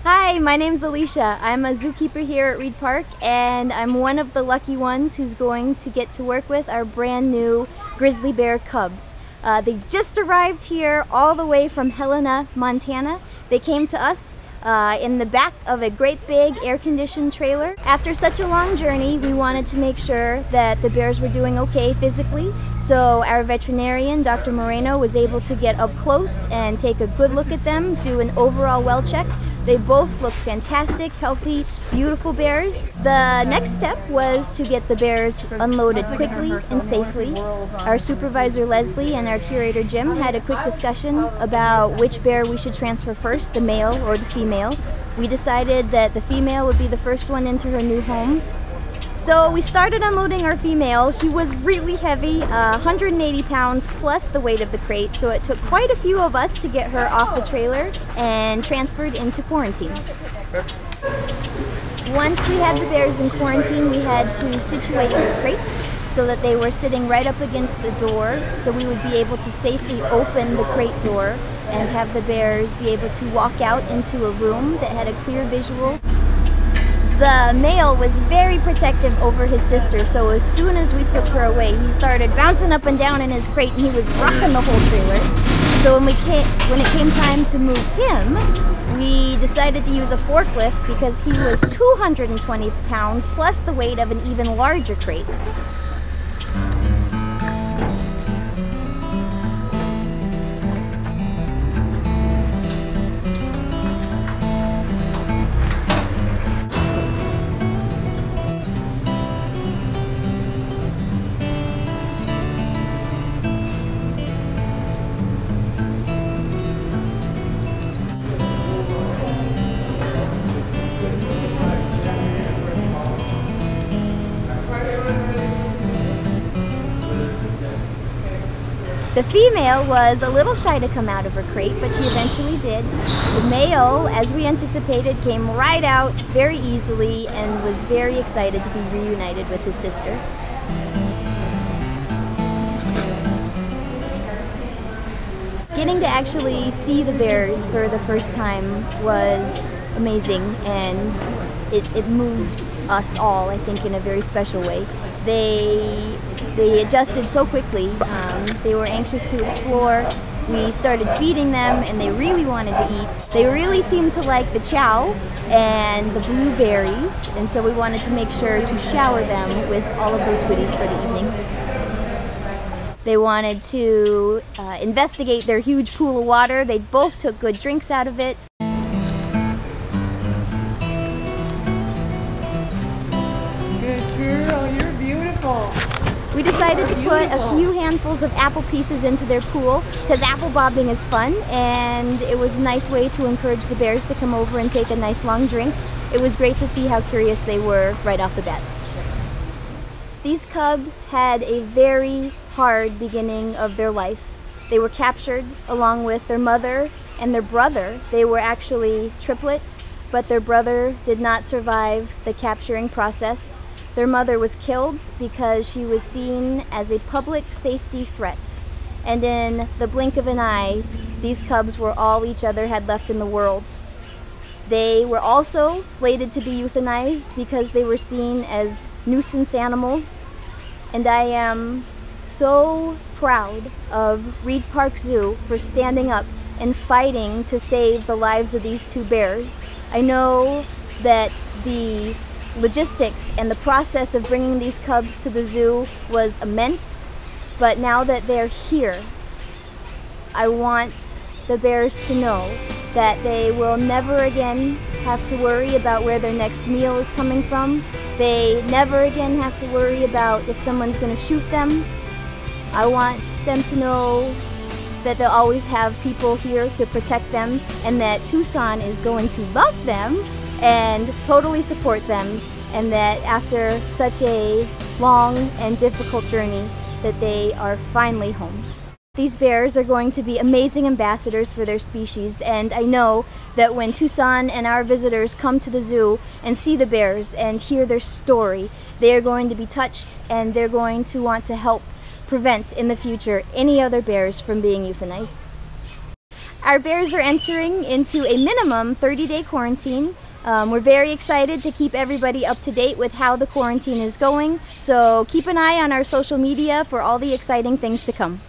Hi, my name's Alisha. I'm a zookeeper here at Reid Park, and I'm one of the lucky ones who's going to get to work with our brand new grizzly bear cubs. They just arrived here all the way from Helena, Montana. They came to us in the back of a great big air-conditioned trailer. After such a long journey, we wanted to make sure that the bears were doing okay physically. So our veterinarian, Dr. Moreno, was able to get up close and take a good look at them, do an overall well check. They both looked fantastic, healthy, beautiful bears. The next step was to get the bears unloaded quickly and safely. Our supervisor Leslie and our curator Jim had a quick discussion about which bear we should transfer first, the male or the female. We decided that the female would be the first one into her new home. So we started unloading our female. She was really heavy, 180 pounds plus the weight of the crate, so it took quite a few of us to get her off the trailer and transferred into quarantine. Once we had the bears in quarantine, we had to situate the crates so that they were sitting right up against the door, so we would be able to safely open the crate door and have the bears be able to walk out into a room that had a clear visual. The male was very protective over his sister, so as soon as we took her away, he started bouncing up and down in his crate and he was rocking the whole trailer. So when it came time to move him, we decided to use a forklift because he was 220 pounds plus the weight of an even larger crate. The female was a little shy to come out of her crate, but she eventually did. The male, as we anticipated, came right out very easily and was very excited to be reunited with his sister. Getting to actually see the bears for the first time was amazing, and it moved us all, I think, in a very special way. They adjusted so quickly. They were anxious to explore. We started feeding them and they really wanted to eat. They really seemed to like the chow and the blueberries, and so we wanted to make sure to shower them with all of those goodies for the evening. They wanted to investigate their huge pool of water. They both took good drinks out of it. Good girl, you're beautiful. We decided to put a few handfuls of apple pieces into their pool because apple bobbing is fun, and it was a nice way to encourage the bears to come over and take a nice long drink. It was great to see how curious they were right off the bat. These cubs had a very hard beginning of their life. They were captured along with their mother and their brother. They were actually triplets, but their brother did not survive the capturing process. Their mother was killed because she was seen as a public safety threat. And in the blink of an eye, these cubs were all each other had left in the world. They were also slated to be euthanized because they were seen as nuisance animals. And I am so proud of Reid Park Zoo for standing up and fighting to save the lives of these two bears. I know that the logistics and the process of bringing these cubs to the zoo was immense, but now that they're here, I want the bears to know that they will never again have to worry about where their next meal is coming from. They never again have to worry about if someone's going to shoot them. I want them to know that they'll always have people here to protect them, and that Tucson is going to love them and totally support them, and that after such a long and difficult journey that they are finally home. These bears are going to be amazing ambassadors for their species, and I know that when Tucson and our visitors come to the zoo and see the bears and hear their story, they are going to be touched, and they're going to want to help prevent in the future any other bears from being euthanized. Our bears are entering into a minimum 30-day quarantine. We're very excited to keep everybody up to date with how the quarantine is going. So keep an eye on our social media for all the exciting things to come.